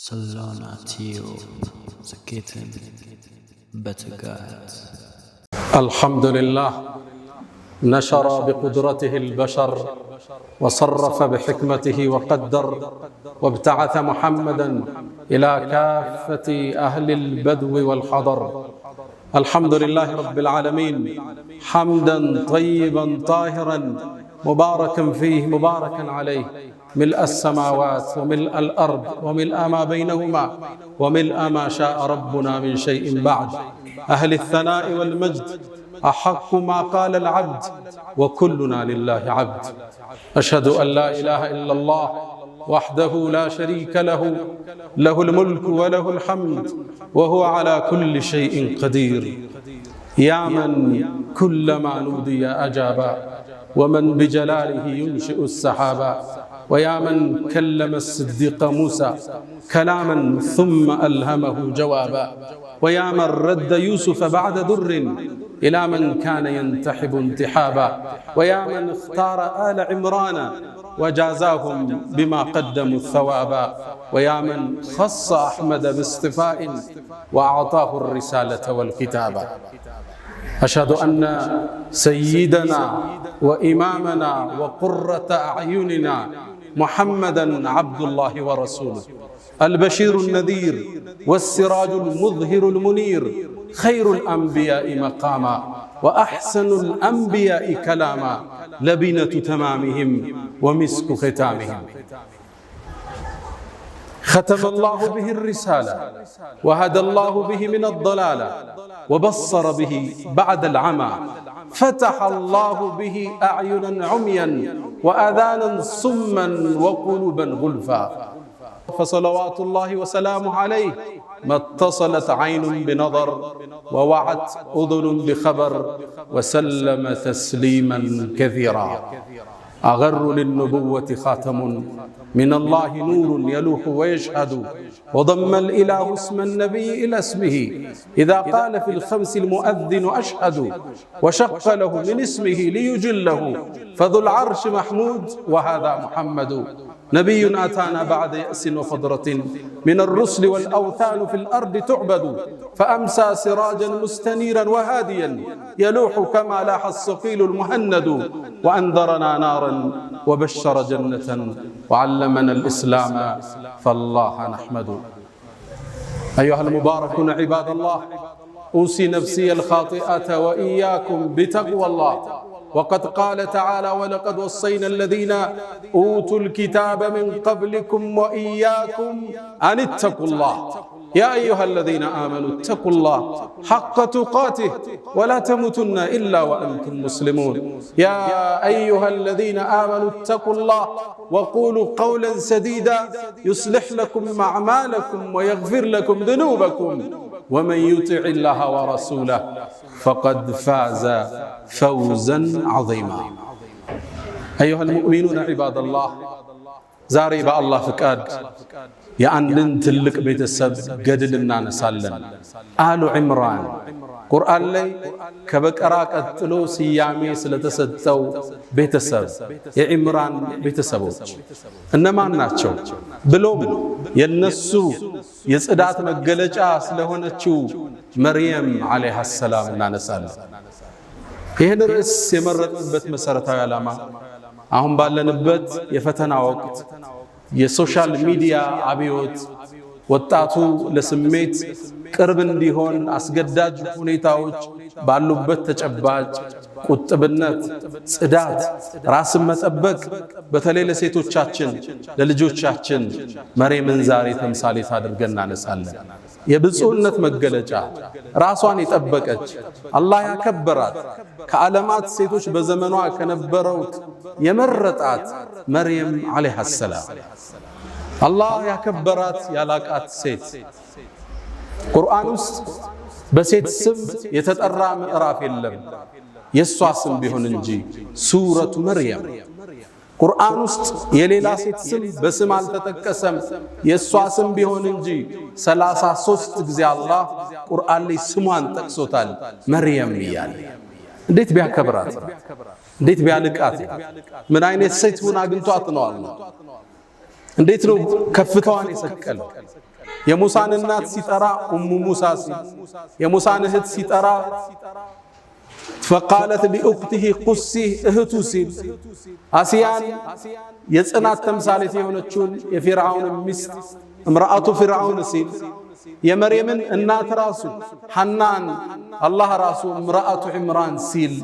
سلوناتيو زكيتن بتقات. الحمد لله نشر بقدرته البشر وصرف بحكمته وقدر وابتعث محمدا إلى كافة أهل البدو والحضر. الحمد لله رب العالمين حمدا طيبا طاهرا مباركا فيه مباركا عليه ملء السماوات وملء الأرض وملء ما بينهما وملء ما شاء ربنا من شيء بعد. أهل الثناء والمجد أحق ما قال العبد وكلنا لله عبد. أشهد أن لا إله إلا الله وحده لا شريك له، له الملك وله الحمد وهو على كل شيء قدير. يا من كلما نودي أجابا، ومن بجلاله ينشئ السحابا، ويا من كلم الصديق موسى كلاما ثم ألهمه جوابا، ويا من رد يوسف بعد در إلى من كان ينتحب انتحابا، ويا من اختار آل عمران وجازاهم بما قدموا الثوابا، ويا من خص أحمد باصطفاء وأعطاه الرسالة والكتابا. أشهد أن سيدنا وإمامنا وقرة أعيننا محمدًا عبد الله ورسوله، البشير النذير والسراج المظهر المنير، خير الأنبياء مقاما وأحسن الأنبياء كلاما، لبنة تمامهم ومسك ختامهم. ختم الله به الرسالة وهدى الله به من الضلالة وبصر به بعد العمى، فتح الله به أعينا عميا وآذانا صما وقلوبا غلفا. فصلوات الله وسلامه عليه ما اتصلت عين بنظر ووعت أذن بخبر، وسلم تسليما كثيرا. أغر للنبوة خاتم من الله نور يلوح ويشهد، وضم الإله اسم النبي إلى اسمه إذا قال في الخمس المؤذن أشهد، وشق له من اسمه ليجله فذو العرش محمود وهذا محمد. نبي أتانا بعد يأس وفضرة من الرسل والأوثان في الأرض تعبد، فأمسى سراجا مستنيرا وهاديا يلوح كما لاح الصقيل المهند، وأنذرنا نارا وبشر جنة وعلمنا الإسلام فالله نحمد. أيها المباركون عباد الله، أوصي نفسي الخاطئة وإياكم بتقوى الله. وقد قال تعالى: ولقد وصينا الذين أوتوا الكتاب من قبلكم وإياكم أن اتقوا الله. يا أيها الذين آمنوا اتقوا الله حق تقاته ولا تموتن إلا وأنتم مسلمون. يا أيها الذين آمنوا اتقوا الله وقولوا قولا سديدا يصلح لكم أعمالكم ويغفر لكم ذنوبكم، ومن يطع الله ورسوله فقد فاز فوزا عظيما. أيها المؤمنون عباد الله، زاري بأ الله فكاد የአንድን ትልቅ ቤተሰብ ገድል እናነሳለን። አሉ ዒምራን ቁርአን ላይ ከበቀራ ቀጥሎ ስያሜ ስለተሰጠው ቤተሰብ የዒምራን ቤተሰቦች እነማን ናቸው ብሎም የነሱ የጽዳት መገለጫ ስለሆነችው መርየም አለይሃ ሰላም እናነሳለን። ይህን ርዕስ የመረጥንበት መሰረታዊ ዓላማ አሁን ባለንበት የፈተና ወቅት የሶሻል ሚዲያ አብዮት ወጣቱ ለስሜት ቅርብ እንዲሆን አስገዳጅ ሁኔታዎች ባሉበት ተጨባጭ ቁጥብነት፣ ጽዳት፣ ራስን መጠበቅ በተለይ ለሴቶቻችን ለልጆቻችን መርየምን ዛሬ ተምሳሌት አድርገን እናነሳለን። የብፁዕነት መገለጫ ራሷን የጠበቀች አላህ ያከበራት ከዓለማት ሴቶች በዘመኗ ከነበረውት የመረጣት መርየም አለይሃ ሰላም አላህ ያከበራት ያላቃት ሴት። ቁርአን ውስጥ በሴት ስም የተጠራ ምዕራፍ የለም የሷ ስም ቢሆን እንጂ ሱረቱ መርየም። ቁርአን ውስጥ የሌላ ሴት ስም በስም አልተጠቀሰም የሷ ስም ቢሆን እንጂ 33 ጊዜ አላህ ቁርአን ላይ ስሟን ጠቅሶታል መርየም ይያል። እንዴት ቢያከብራት፣ እንዴት ቢያልቃት፣ ምን አይነት ሴት ሆና አግኝቷት ነው አላህ እንዴት ነው ከፍታዋን የሰቀለው? የሙሳን እናት ሲጠራ ኡሙ ሙሳ ሲል፣ የሙሳን እህት ሲጠራ فقالت لأخته قصيه እህቱ ሲል፣ አሲያን የጽናት ተምሳሌት የሆነችውን የፊርዓውን ሚስት እምራአቱ ፊርዓውን ሲል፣ የመርየምን እናት ራሱ ሐናን አላህ ራሱ እምራአቱ ዒምራን ሲል፣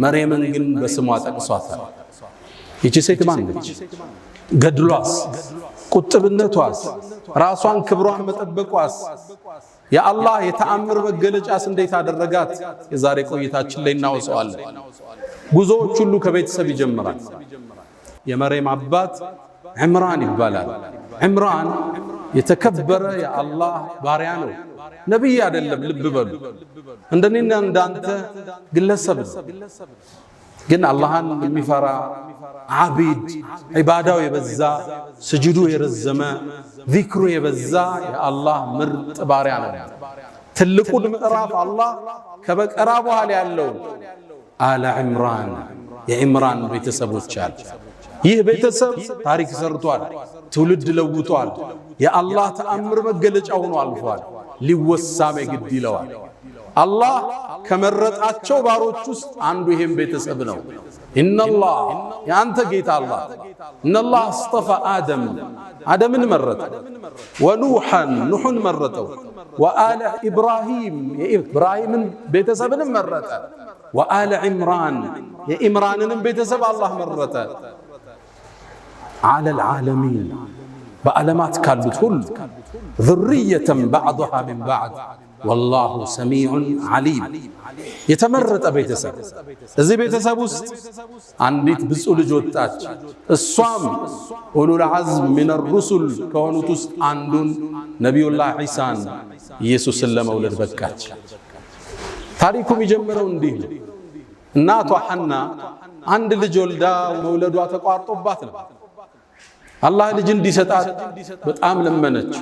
መርየምን ግን በስሟ ጠቅሷታል። ይቺ ሴት ማን ነች? ገድሏስ፣ ቁጥብነቷስ፣ ራሷን ክብሯን መጠበቋስ፣ የአላህ የተአምር መገለጫስ እንዴት አደረጋት? የዛሬ ቆይታችን ላይ እናወጣዋለን። ጉዞዎች ሁሉ ከቤተሰብ ይጀምራል። የመርየም አባት ዒምራን ይባላል። ዒምራን የተከበረ የአላህ ባሪያ ነው፣ ነቢይ አይደለም። ልብ በሉ፣ እንደኔና እንዳንተ ግለሰብ ነው። ግን አላህን የሚፈራ ዓቢድ፣ ዒባዳው የበዛ ስጁዱ የረዘመ ዚክሩ የበዛ የአላህ ምርጥ ባሪያ ነው። ትልቁን ምዕራፍ አላህ ከበቀራ በኋላ ያለው አለ ዒምራን የዒምራን ቤተሰቦች አሉ። ይህ ቤተሰብ ታሪክ ሰርቷል፣ ትውልድ ለውጧል፣ የአላህ ተአምር መገለጫ ሆኖ አልፏል። ሊወሳም ግድ ይለዋል። አላህ ከመረጣቸው ባሮች ውስጥ አንዱ ይሄም ቤተሰብ ነው። ኢነላህ የአንተ ጌታ አላህ ኢነላህ አስጠፋ አደምን መረጠ፣ ወኑሐን ኑሑን መረጠው፣ ወአለ ኢብራሂም የኢብራሂምን ቤተሰብንም መረጠ፣ ወአለ ዒምራን የኢምራንንም ቤተሰብ አላህ መረጠ። على العالمين በዓለማት ካሉት ሁሉ ذرية بعضها من بعض والله سميع عليم የተመረጠ ቤተሰብ። እዚህ ቤተሰብ ውስጥ አንዲት ብፁዕ ልጅ ወጣች። እሷም ኡሉል ዐዝም ሚነ ሩሱል ከሆኑት ውስጥ አንዱን ነቢዩላህ ዒሳን ኢየሱስን ለመውለድ በቃች። ታሪኩ የሚጀምረው እንዲህ ነው። እናቷ ሐና አንድ ልጅ ወልዳ መውለዷ ተቋርጦባት ነው። አላህ ልጅ እንዲሰጣት በጣም ለመነች።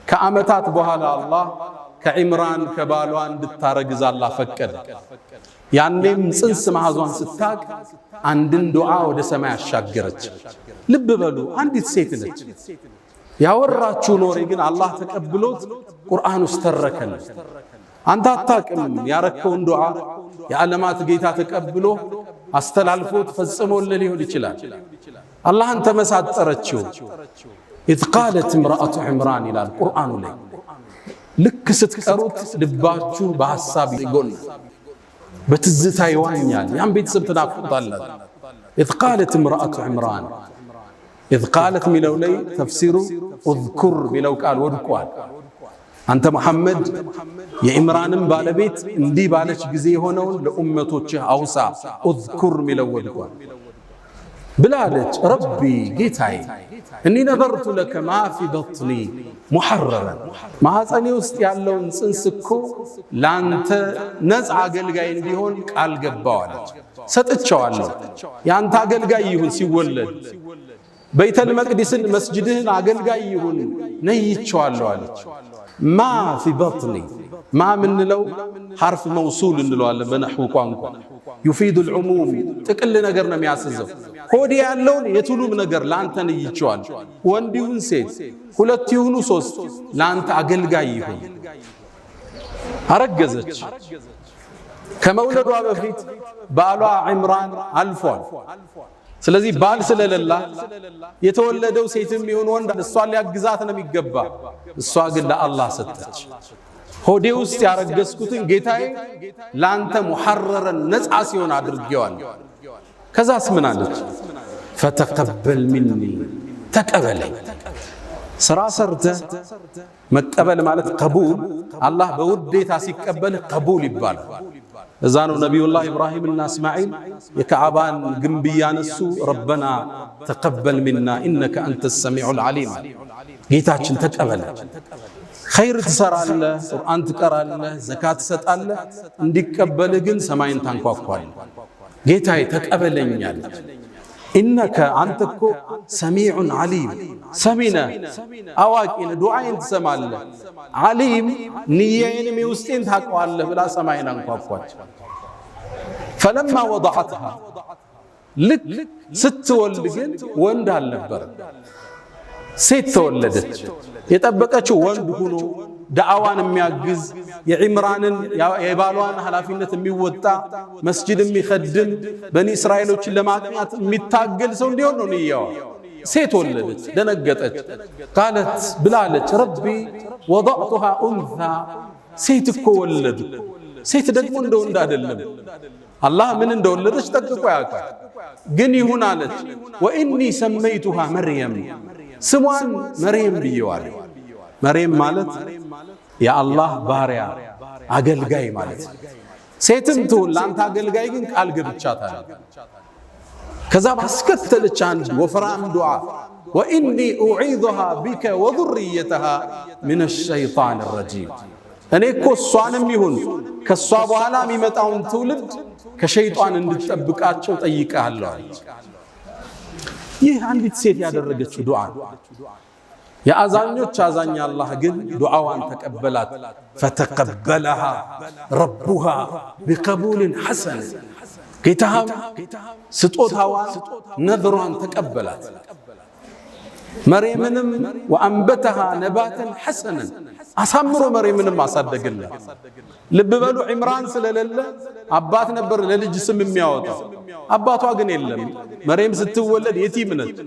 ከዓመታት በኋላ አላህ ከዒምራን ከባሏ እንድታረግዝ አላህ ፈቀደ። ያኔም ጽንስ ማህዟን ስታቅ አንድን ዱዓ ወደ ሰማይ አሻገረች። ልብ በሉ፣ አንዲት ሴት ነች። ያወራችውን ወሬ ግን አላህ ተቀብሎት ቁርአን ውስጥ ተረከለ። አንተ አታቅም ያረከውን ዱዓ የዓለማት ጌታ ተቀብሎ አስተላልፎት ፈጽሞልህ ሊሆን ይችላል። አላህን ተመሳጠረችው። ኢዝ ቃለት እምረአቱ ዒምራን ይላል ቁርአኑ ላይ። ልክ ስትቀሩት ልባችሁ በሐሳብ ይጎናል፣ በትዝታ ይዋኛል። ያን ቤተሰብ ትናፍቁታላችሁ። ኢዝ ቃለት እምረአቱ ዒምራን። ኢዝ ቃለት ሚለው ላይ ተፍሲሩ እዝኩር ሚለው ቃል ወድቋል። አንተ መሐመድ የዒምራንም ባለቤት እንዲህ ባለች ጊዜ የሆነውን ለኡመቶችህ አውሳ። እዝኩር ሚለው ወድቋል ብላለች። ረቢ ጌታዬ እኒ ነዘርቱ ለከ ማ ፊ በጥኒ ሙሐረረን፣ ማኅፀኔ ውስጥ ያለውን ጽንስ እኮ ለአንተ ነፃ አገልጋይ እንዲሆን ቃል ገባዋለች። ሰጥቼዋለሁ፣ የአንተ አገልጋይ ይሁን ሲወለድ፣ በይተል መቅዲስን መስጅድህን አገልጋይ ይሁን ነይቼዋለሁ አለች። ማ ፊ በጥኒ ማ ምንለው ሐርፍ መውሱል እንለዋለን በነሕው ቋንቋ። ዩፊዱ ልዑሙም ጥቅል ነገር ነው የሚያስዘው። ሆዴ ያለውን የቱሉም ነገር ለአንተ ነይቼዋለሁ። ወንድ ይሁን ሴት፣ ሁለት ይሁኑ ሶስት፣ ለአንተ አገልጋይ ይሁን። አረገዘች። ከመውለዷ በፊት ባሏ ዒምራን አልፏል። ስለዚህ ባል ስለሌላ የተወለደው ሴትም ይሁን ወንድ እሷን ሊያግዛት ነው የሚገባ። እሷ ግን ለአላህ ሰጠች። ሆዴ ውስጥ ያረገዝኩትን ጌታዬ ላንተ ሙሐረረን ነፃ ሲሆን አድርጌዋለሁ። ከዛስ ምን አለች? ፈተቀበል ሚኒ ተቀበለኝ። ስራ ሰርተህ መቀበል ማለት ቀቡል፣ አላህ በውዴታ ሲቀበልህ ቀቡል ይባላል። እዛ ነው ነቢዩላህ ኢብራሂምና እስማዒል የከዓባን ግንብ እያነሱ ረበና ተቀበል ሚና ኢነከ አንተ ሰሚዑል ዓሊም፣ ጌታችን ተቀበለን። ኸይር ትሰራለህ፣ ቁርአን ትቀራለህ፣ ዘካት ትሰጣለህ፣ እንዲቀበልህ ግን ሰማይን ታንኳኳለህ። ጌታዬ ተቀበለኛል። ኢነከ አንተ እኮ ሰሚዑን ዓሊም፣ ሰሚነ አዋቂን፣ ዱዓዬን ትሰማለህ፣ ዓሊም ንያዬንም የውስጤን ታውቀዋለህ ብላ ሰማይን አንኳኳች። ፈለማ ወضዐትሃ ልክ ስትወልድ ግን ወንድ አልነበረ። ሴት ተወለደች። የጠበቀችው ወንድ ሆኖ ዳዕዋን የሚያግዝ የዒምራንን የባሏን ኃላፊነት የሚወጣ መስጂድ የሚኸድም በኒ እስራኤሎችን ለማቅናት የሚታገል ሰው እንዲሆን ነው ንያዋ። ሴት ወለደች፣ ደነገጠች። ቃለት ብላለች ረቢ ወضዕቱሃ ኡንታ፣ ሴት እኮ ወለዱ። ሴት ደግሞ እንደ ወንድ አይደለም። አላህ ምን እንደወለደች ጠንቅቆ ያውቃል። ግን ይሁን አለች። ወኢኒ ሰመይቱሃ መርየም፣ ስሟን መርየም ብየዋለሁ። መርየም ማለት የአላህ ባሪያ አገልጋይ ማለት። ሴትም ትሁን ለአንተ አገልጋይ ግን ቃል ገብቻታለሁ። ከዛ ባስከተለች አንድ ወፍራም ዱዓ ወኢኒ ኡዒዙሃ ቢከ ወዙርየተሃ ሚነ ሸይጣን ረጂም፣ እኔ እኮ እሷንም ይሁን ከእሷ በኋላ የሚመጣውን ትውልድ ከሸይጣን እንድትጠብቃቸው ጠይቀሃለሁ። ይህ አንዲት ሴት ያደረገችው ዱዓ። የአዛኞች አዛኝ አላህ ግን ዱዓዋን ተቀበላት። ፈተቀበለሃ ረቡሃ ቢቀቡልን ሐሰን፣ ጌታም ስጦታዋን ነዝሯን ተቀበላት። መርየምንም ወአንበተሃ ነባተን ሐሰነን፣ አሳምሮ መርየምንም አሳደገላት። ልብ በሉ ዒምራን ስለሌለ አባት ነበር ለልጅ ስም የሚያወጣው፣ አባቷ ግን የለም። መርየም ስትወለድ የቲም ነች።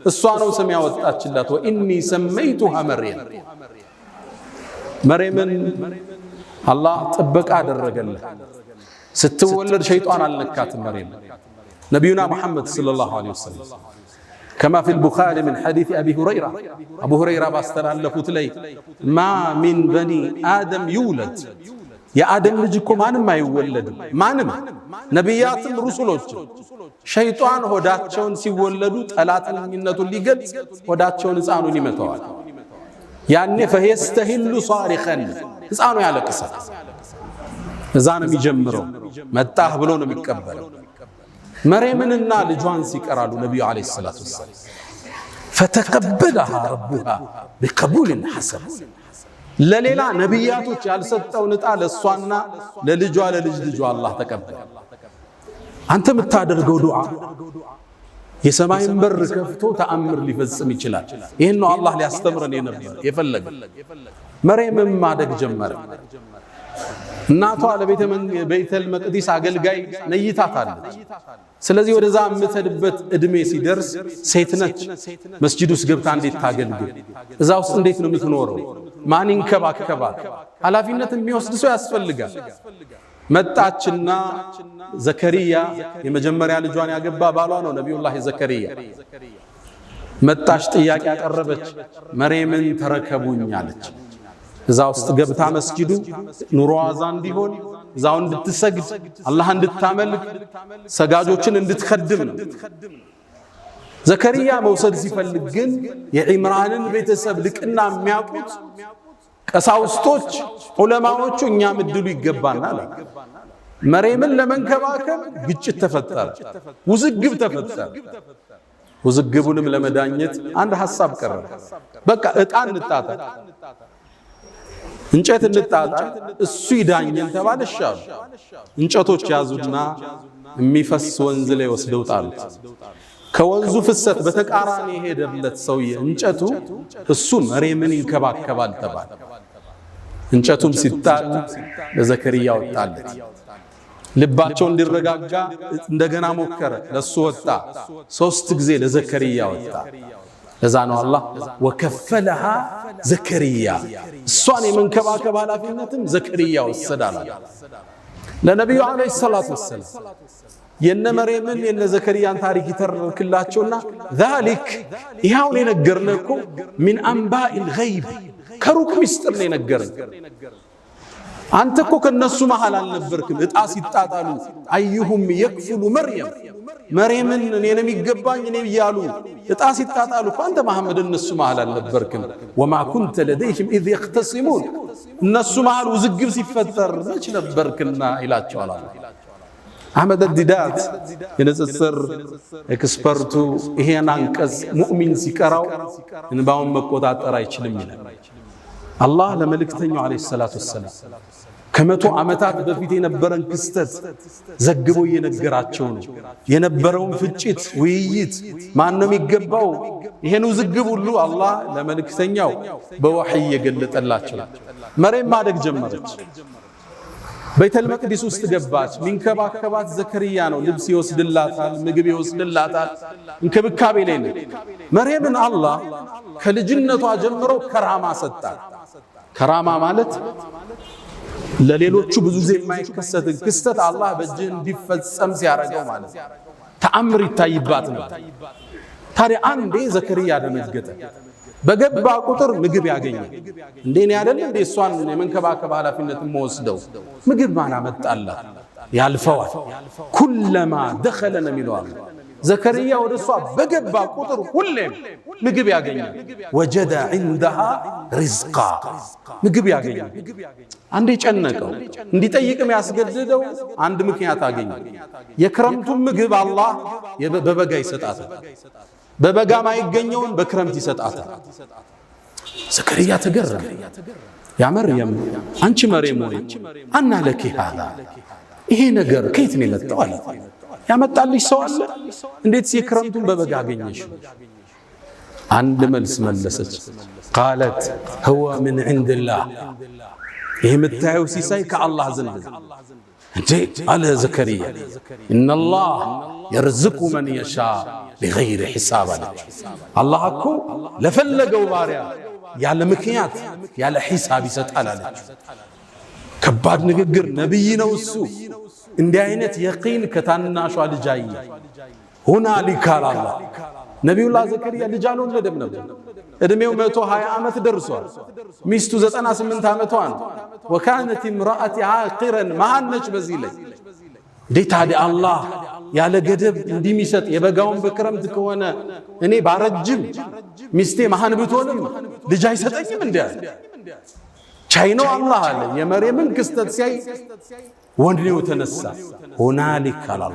እሷ ነው ስም ያወጣችላት። ወኢኒ ሰመይቱሃ መርየም፣ መርየምን አላህ ጥበቃ አደረገላት። ስትወለድ ሸይጣን አልነካትም መርየም። ነቢዩና ሙሐመድ ሰለላሁ ዐለይሂ ወሰለም ከማ ፊል ቡኻሪ ምን ሐዲስ አቢ ሁረይራ፣ አቡ ሁረይራ ባስተላለፉት ላይ ማ ሚን በኒ አደም ይውለድ፣ የአደም ልጅ እኮ ማንም አይወለድም። ማንም ነቢያትም ሩሱሎችም ሸይጣን ሆዳቸውን ሲወለዱ ጠላትነቱን ሊገልጽ ሆዳቸውን ሕፃኑን ይመተዋል። ያኔ ፈየስተሂሉ ሷሪኸን፣ ሕፃኑ ያለቅሳል። እዛ ነው የሚጀምረው። መጣህ ብሎ ነው የሚቀበለው። መርየምንና ልጇን ሲቀራሉ ነቢዩ ዓለይሂ ሰላቱ ወሰላም ፈተቀበለሃ ረቡሃ ቢቀቡልን ሐሰን። ለሌላ ነቢያቶች ያልሰጠውን ዕጣ ለእሷና ለልጇ ለልጅ ልጇ አላህ ተቀበለ። አንተ የምታደርገው ዱዓ የሰማይን በር ከፍቶ ተአምር ሊፈጽም ይችላል። ይህን ነው አላህ ሊያስተምረን የፈለገ። መርየምም ማደግ ጀመረ። እናቷ ለቤተል መቅዲስ አገልጋይ ነይታታለች። ስለዚህ ወደዛ የምትሄድበት እድሜ ሲደርስ ሴት ነች። መስጂድ ውስጥ ገብታ እንዴት ታገልግል? እዛ ውስጥ እንዴት ነው የምትኖረው? ማን ይንከባከባት? ኃላፊነት የሚወስድ ሰው ያስፈልጋል። መጣችና ዘከሪያ የመጀመሪያ ልጇን ያገባ ባሏ ነው ነቢዩላህ ዘከሪያ። መጣች፣ ጥያቄ ያቀረበች፣ መርየምን ተረከቡኝ አለች። እዛ ውስጥ ገብታ መስጂዱ ኑሮዋ እዛ እንዲሆን እዛው እንድትሰግድ አላህ እንድታመልክ ሰጋጆችን እንድትከድም ነው። ዘከሪያ መውሰድ ሲፈልግ ግን የዒምራንን ቤተሰብ ልቅና የሚያውቁት ቀሳውስቶች ዑለማዎቹ እኛም እድሉ ይገባናል። መርየምን ለመንከባከብ ግጭት ተፈጠረ፣ ውዝግብ ተፈጠረ። ውዝግቡንም ለመዳኘት አንድ ሐሳብ ቀረበ። በቃ ዕጣ እንጣጣ፣ እንጨት እንጣጣ፣ እሱ ይዳኘን ተባለ። ሻሉ እንጨቶች ያዙና የሚፈስ ወንዝ ላይ ወስደው ጣሉት። ከወንዙ ፍሰት በተቃራኒ የሄደለት ሰውዬ እንጨቱ እሱ መርየምን ይንከባከባል ተባለ። እንጨቱም ሲጣል ለዘከሪያ ወጣለት። ልባቸው እንዲረጋጋ እንደገና ሞከረ፣ ለሱ ወጣ። 3 ጊዜ ለዘከሪያ ወጣ። ለዛ ነው አላህ ወከፈለሃ ዘከሪያ፣ እሷን የመንከባከብ ኃላፊነትም ዘከሪያ ወሰዳል። ለነቢዩ ዓለይሂ ሰላቱ ወሰላም የነ መርየምን የነ ዘከሪያን ታሪክ ይተርክላቸውና ዛሊክ ይሃውን የነገርነው እኮ ሚን አንባኢል ገይብ ከሩቅ ሚስጥር ነው የነገረን። አንተ እኮ ከነሱ መሃል አልነበርክም። ዕጣ ሲጣጣሉ አዩሁም የክፍሉ መርየም፣ መርየምን እኔ ነው የሚገባኝ እኔ እያሉ ዕጣ ሲጣጣሉ እኮ አንተ መሐመድ እነሱ መሃል አልነበርክም። ወማ ኩንተ ለደይህም ኢዝ የኽተሲሙን፣ እነሱ መሃል ውዝግብ ሲፈጠር መች ነበርክና ይላቸዋል። አህመድ ዲዳት የንጽጽር ኤክስፐርቱ ይሄን አንቀጽ ሙእሚን ሲቀራው እንባውን መቆጣጠር አይችልም ይላል። አላህ ለመልእክተኛው ዓለይሂ ሰላቱ ወሰላም ከመቶ ዓመታት በፊት የነበረን ክስተት ዘግቦ እየነገራቸው ነው። የነበረውን ፍጭት፣ ውይይት፣ ማን ነው የሚገባው ይሄን ውዝግብ ሁሉ አላህ ለመልእክተኛው በወህይ የገለጠላቸው። መርየም ማደግ ጀመረች። ቤተል መቅዲስ ውስጥ ገባች። ሚንከባከባት ዘከርያ ነው። ልብስ ይወስድላታል፣ ምግብ ይወስድላታል። እንክብካቤ ላይ ነው። መርየምን አላህ ከልጅነቷ ጀምሮ ከራማ ሰጣት። ከራማ ማለት ለሌሎቹ ብዙ ጊዜ የማይከሰት ክስተት አላህ በእጅህ እንዲፈጸም ሲያደርገው ማለት ተአምር ይታይባት ነው። ታዲያ አንዴ ዘከርያ ደነገጠ። በገባ ቁጥር ምግብ ያገኛል። እንደኔ አይደል እንዴ እሷን የመንከባከብ ኃላፊነት የምወስደው? ምግብ ማን አመጣላት? ያልፈዋል። ኩለማ ደኸለ ነው የሚለው ዘከርያ ወደ እሷ በገባ ቁጥር ሁሌም ምግብ ያገኛል። ወጀደ ዐንደሃ ሪዝቃ ምግብ ያገኛል። አንዴ ጨነቀው። እንዲጠይቅም ያስገድደው አንድ ምክንያት አገኘ። የክረምቱን ምግብ አላህ በበጋ ይሰጣታል። በበጋ ማይገኘውን በክረምት ይሰጣታል። ዘከርያ ተገረመ። ያ መርየም አንቺ መርየም ሆይ አና ለኪ ሃዛ ይሄ ነገር ከየት ነው የመጣው አለ። ያመጣልሽ ሰው አለ? እንዴት የክረምቱን በበጋ አገኘሽ? አንድ መልስ መለሰች። ቃለት ሁወ ምን ዐንድላህ ይሄ የምታየው ሲሳይ ከአላህ ዘንድ እንዴ አለ ዘከርያ። ኢነላህ የርዝቁ መን የሻ ቢገይሪ ሒሳብ አለ። አላህ እኮ ለፈለገው ባሪያ ያለ ምክንያት ያለ ሒሳብ ይሰጣል አለች። ከባድ ንግግር። ነቢይ ነው እሱ። እንዲህ አይነት የቂን ከታናሿ ልጅ አየ። ሁናሊከ አላህ ነቢዩላህ ዘከርያ ልጅ አልወለደም ነበር። እድሜው 120 ዓመት ደርሷል። ሚስቱ 98 ዓመቷ ነው። ወካነት امرأة عاقرا ማነች በዚህ ላይ እንዴት ታዲያ አላህ ያለ ገደብ እንዲሚሰጥ የበጋውን በክረምት ከሆነ እኔ ባረጅም ሚስቴ መሃን ብትሆንም ልጅ አይሰጠኝም እንዴ? ቻይ ነው አላህ አለ። የመርየምን ክስተት ሲያይ ወንድኔው ተነሳ። ሁናሊከ አላህ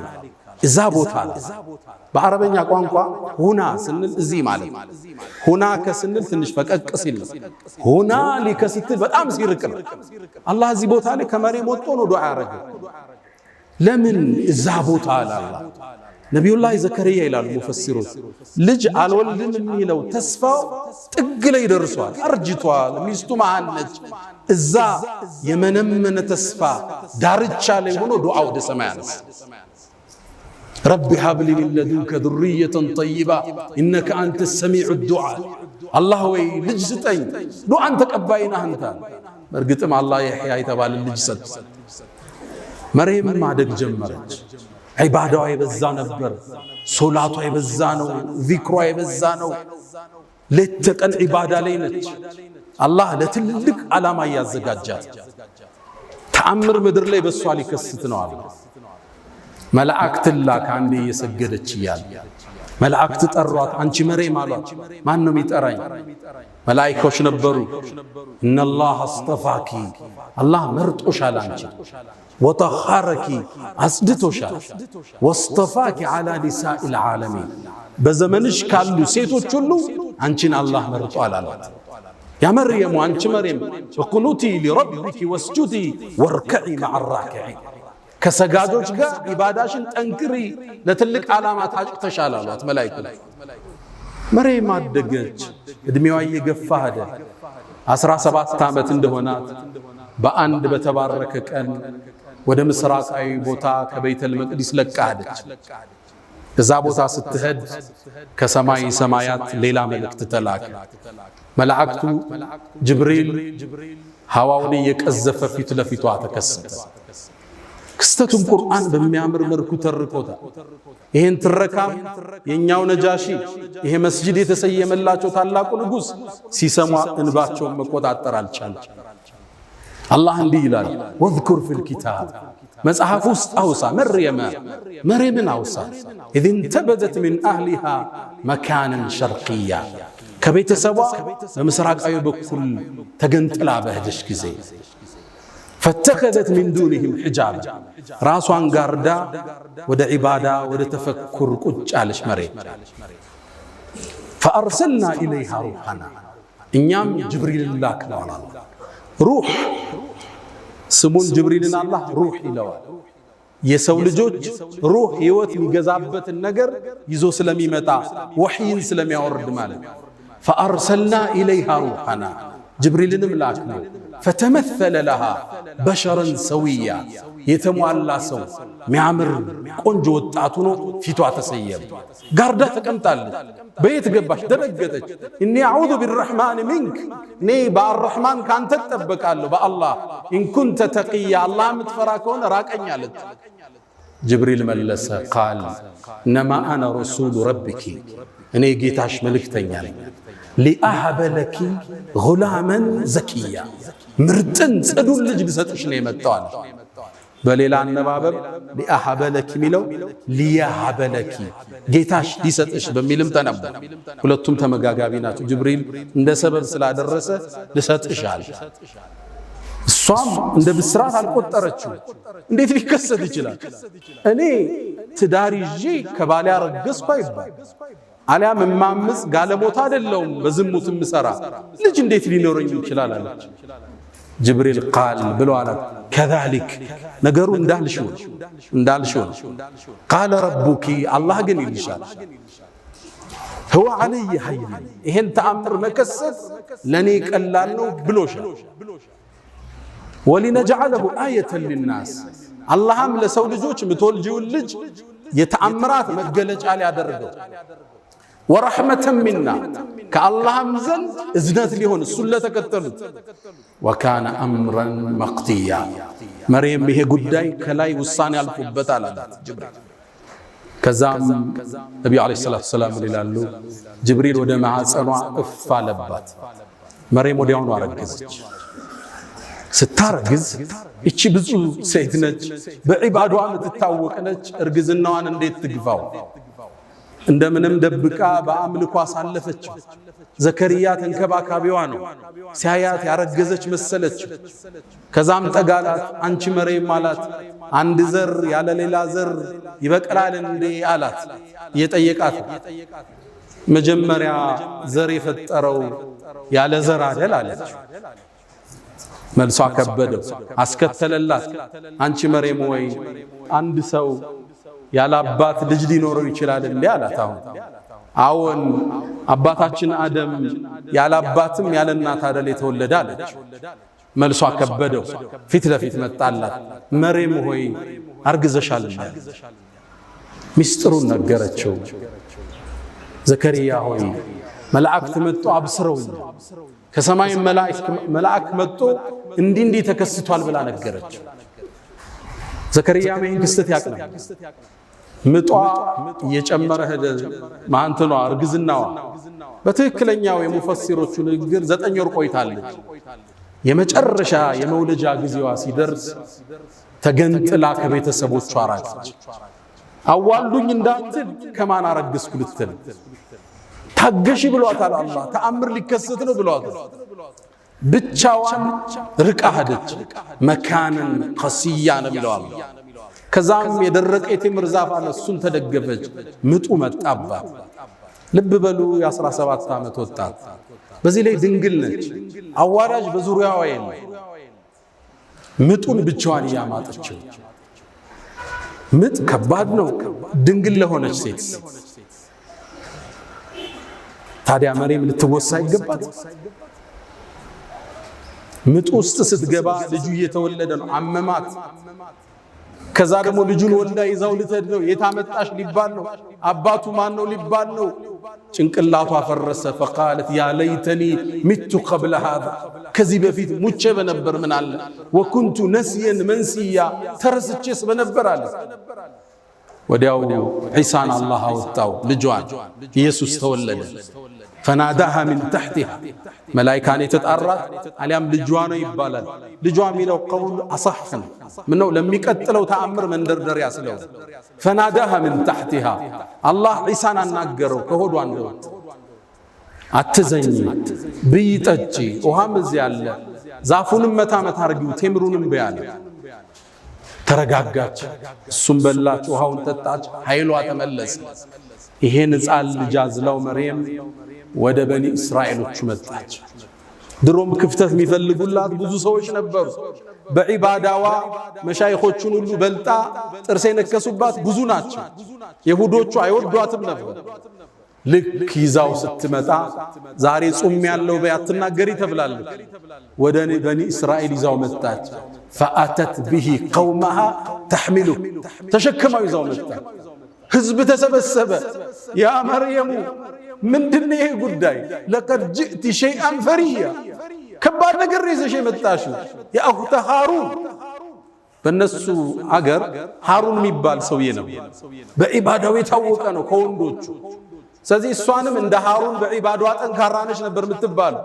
እዛ ቦታ አለ። በአረበኛ ቋንቋ ሁና ስንል እዚህ ማለት ነው። ሁና ከስንል ትንሽ ፈቀቅ ሲል ነው። ሁናሊከ ስትል በጣም ሲርቅ ነው። አላህ እዚህ ቦታ ላይ ከመርየም ወጥቶ ነው ዱዓ ያደረገው። ለምን እዛ ቦታ አለ አላህ? ነቢዩላህ ዘከርያ ይላሉ ሙፈሲሮች ልጅ አልወልድም የሚለው ተስፋው ጥግ ላይ ደርሷል። አርጅቷል። ሚስቱ መሃን ነች። እዛ የመነመነ ተስፋ ዳርቻ ላይ ሆኖ ዱዓ ወደ ሰማይ አነሳ። ረቢ ሀብሊ ሚን ለዱንከ ዙርየተን ጠይባ ኢነከ አንተ ሰሚዑ ዱዓ። አላህ ወይ ልጅ ስጠኝ፣ ዱዓን ተቀባይ ነህ አንተ። በእርግጥም አላህ የሕያ የተባለ ልጅ ሰጠ። መርየም ማደግ ጀመረች። ዒባዳዋ የበዛ ነበር። ሶላቷ የበዛ ነው። ዚክሯ የበዛ ነው። ሌት ተቀን ዒባዳ ላይ ነች። አላህ ለትልቅ ዓላማ እያዘጋጃት ተአምር ምድር ላይ በሷ ሊከስት ነው አለ። መላእክት ላከ አንዴ እየሰገደች እያለ መላእክት ጠሯት። አንቺ መርየም አሏት። ማን ነው የሚጠራኝ? መላእክቶች ነበሩ። ኢነላህ አስጠፋኪ አላህ መርጦሻል አንቺ ወጠኸረኪ አስድቶሻል። ወስጠፋኪ ዐላ ኒሳኢል ዓለሚን በዘመንሽ ካሉ ሴቶች ሁሉ አንቺን አላህ መርጧል አሏት። ያ መርየም አንቺ መርየም እቁኑቲ ሊረቢኪ ወስጁዲ ወርከዒ መዐ ራኪዒን ከሰጋጆች ጋር ኢባዳሽን ጠንክሪ ለትልቅ ዓላማ ታጭተሻል አሏት መላእክቱ። መርየም አደገች። እድሜዋ እየገፋ ሄደ። 17 ዓመት እንደሆናት በአንድ በተባረከ ቀን ወደ ምስራቃዊ ቦታ ከቤተል መቅዲስ ለቃ ሄደች። እዛ ቦታ ስትሄድ ከሰማይ ሰማያት ሌላ መልእክት ተላከ። መላእክቱ ጅብሪል ሐዋውን እየቀዘፈ ፊት ለፊቷ ተከሰተ። ክስተቱን ቁርአን በሚያምር መልኩ ተርኮታል። ይሄን ትረካም የኛው ነጃሺ ይሄ መስጂድ የተሰየመላቸው ታላቁ ንጉስ ሲሰማ እንባቸውን መቆጣጠር አልቻለም። አላህ እንዲህ ይላል ወዝኩር ፊል ኪታብ መጽሐፍ ውስጥ አውሳ መርየምን አውሳ ኢዝ እንተበዘት ሚን አህሊሃ መካነን ሸርቅያ ከቤተሰቧ በምስራቃዊ በኩል ተገንጥላ በሄደች ጊዜ ፈተኸዘት ሚን ዱኒሂም ሒጃባ ራሷን ጋርዳ ወደ ዒባዳ ወደ ተፈኩር ቁጭ አለች መርየም። ፈአርሰልና ኢለይሃ ሩሐና እኛም ጅብሪል ላክነዋል። ሩህ ስሙን ጅብሪልን አላህ ሩህ ይለዋል። የሰው ልጆች ሩህ ህይወት የሚገዛበትን ነገር ይዞ ስለሚመጣ ወህይን ስለሚያወርድ ማለት فأرسلنا إليها روحنا ጅብሪልንም ላክነው فتمثل لها بشرا سويا የተሟላ ሰው ሚያምር ቆንጆ ወጣት ሆኖ ፊቷ ተሰየም ጋርዳ ተቀምጣለች በየት ገባሽ ደረገጠች ኢኒ አዑዙ ቢርረህማን ሚንክ ኔ በአርረህማን ካንተ ተጠበቃለሁ በአላህ ኢን ኩንተ ተቂያ አላህ ምትፈራ ከሆነ ራቀኝ አለች ጅብሪል መለሰ ቃል ነማ አነ ረሱሉ ረቢኪ እኔ ጌታሽ መልእክተኛ ነኝ ሊአሀበ ለኪ ጉላመን ዘኪያ ምርጥን ጽዱን ልጅ ልሰጥሽ ነው የመጣው በሌላ አነባበብ ሊአሀበ ለኪ ሚለው ሊያሀበ ለኪ ጌታሽ ሊሰጥሽ በሚልም ተነበ ሁለቱም ተመጋጋቢ ናቸው ጅብሪል እንደ ሰበብ ስላደረሰ ልሰጥሽ አለ እሷም እንደ ብስራት አልቆጠረችው እንዴት ሊከሰት ይችላል እኔ ትዳር ይዤ ከባሌ አረገዝኩ አይባል አሊያም ማምጽ ጋለሞታ አይደለም በዝሙት ምሰራ ልጅ እንዴት ሊኖረኝ ይችላል አለች ጅብሪል ቃል ብሎ አለ ከذلك ነገሩ እንዳልሽው ቃል ረቡኪ አላህ ግን ይልሻል هو علي هين ይሄን ተአምር መከሰት ለኔ ቀላል ነው ብሎሻል ولنجعله آية للناس اللهم لسو ልጆች ምትወልጂው ልጅ የተአምራት መገለጫ ሊያደርገው ورحمة منا كاللهم زند ازنت ليهون السلة تكتلت وكان أمرا مقضيا مريم به قداي كلاي وصاني الفبت على جبريل كزام نبي عليه الصلاة والسلام لله جبريل ودمع سنوع افالبات مريم وديون ورقزج ستارقز ايشي بزو سيدنج بعبادو عم تتاوقنج ارقزنوان انديت تقفاو እንደምንም ደብቃ በአምልኮ አሳለፈች ዘከሪያ ተንከባካቢዋ ነው ሲያያት ያረገዘች መሰለች ከዛም ጠጋላት አንቺ መርየም አላት አንድ ዘር ያለ ሌላ ዘር ይበቀላል እንዴ አላት የጠየቃት መጀመሪያ ዘር የፈጠረው ያለ ዘር አይደል አለች መልሷ ከበደው አስከተለላት አንቺ መርየም ወይ አንድ ሰው ያለ አባት ልጅ ሊኖረው ይችላል እንዴ አላት አዎን አባታችን አደም ያለ አባትም ያለ እናት አይደል የተወለደ አለች መልሷ ከበደው ፊት ለፊት መጣላት መርየም ሆይ አርግዘሻል ሚስጥሩን ነገረችው ዘከሪያ ሆይ መላእክት መጥቶ አብስረውኝ ከሰማይ መላእክ መጥቶ እንዲህ ተከስቷል ብላ ነገረችው ዘከሪያ ምን ክስተት ያቀና ምጧ እየጨመረ ሄደ ማንተኗ እርግዝናዋ በትክክለኛው የሙፈሲሮቹ ንግግር 9 ወር ቆይታለች የመጨረሻ የመውለጃ ጊዜዋ ሲደርስ ተገንጥላ ከቤተሰቦቿ ራቀች አዋልዱኝ እንዳትል ከማን አረግስኩ ልትል ታገሺ ብሏታል አላህ ተአምር ሊከሰት ነው ብሏታል ብቻዋን ርቃ ሄደች መካንን ቀሲያ ነው ብለዋል ከዛም የደረቀ የቴምር ዛፍ አለ እሱን ተደገፈች ምጡ መጣባት ልብ በሉ የ17 ዓመት ወጣት በዚህ ላይ ድንግል ነች አዋራጅ በዙሪያዋ የለም ምጡን ብቻዋን ያማጠችው ምጥ ከባድ ነው ድንግል ለሆነች ሴት ታዲያ መርየም ልትወሳ ይገባል ምጥ ውስጥ ስትገባ ልጁ እየተወለደ ነው አመማት ከዛ ደግሞ ልጁን ወልዳ ይዛው ልትሄድ ነው የታመጣሽ ሊባል ነው አባቱ ማን ነው ሊባል ነው ጭንቅላቷ ፈረሰ فقالت يا ليتني مت قبل هذا ከዚህ በፊት ሙቼ በነበር ምን አለ وكنت نسيا منسيا ተረስቼስ በነበር አለ ወዲያው ዒሳን አላህ አወጣው ልጇን ኢየሱስ ተወለደ فناداها من تحتها ملائكه يتطرات عليام ልጇ ነው ይባላል ልጇ የሚለው قول اصح منو ለሚቀጥለው ተአምር መንደርደር ያስለው فناداها من تحتها الله عيسان አናገረው ከሆዷ እንደወጥ አትዘኝ ብይጠጪ ውሃም እዚህ ያለ ዛፉንም መታ አርጊው ቴምሩንም በያለ ተረጋጋች እሱም በላች ውሃውን ጠጣች ኃይሏ ተመለሰ ይሄን ሕፃን ልጅ አዝላው መርየም ወደ በኒ እስራኤሎች መጣች ድሮም ክፍተት የሚፈልጉላት ብዙ ሰዎች ነበሩ። በዒባዳዋ መሻይኾቹን ሁሉ በልጣ ጥርስ የነከሱባት ብዙ ናቸው። ይሁዶቹ አይወዷትም ነበር። ልክ ይዛው ስትመጣ ዛሬ ጾም ያለው በያትናገሪ ተብላለች። ወደ በኒ እስራኤል ይዛው መጣች። فأتت به قومها تحمله ተሸክማው ይዛው መጣች። ህዝብ ተሰበሰበ። ያ መርየሙ ምንድነው ይሄ ጉዳይ? لقد جئت شيئا فريا ከባድ ነገር ይዘሽ የመጣሽው ያ አኽተ ሃሩን። በነሱ አገር ሃሩን የሚባል ሰውዬ ነው። በዒባዳው የታወቀ ነው ከወንዶቹ። ስለዚህ እሷንም እንደ ሃሩን በዒባዳዋ ጠንካራ ነች ነበር የምትባለው።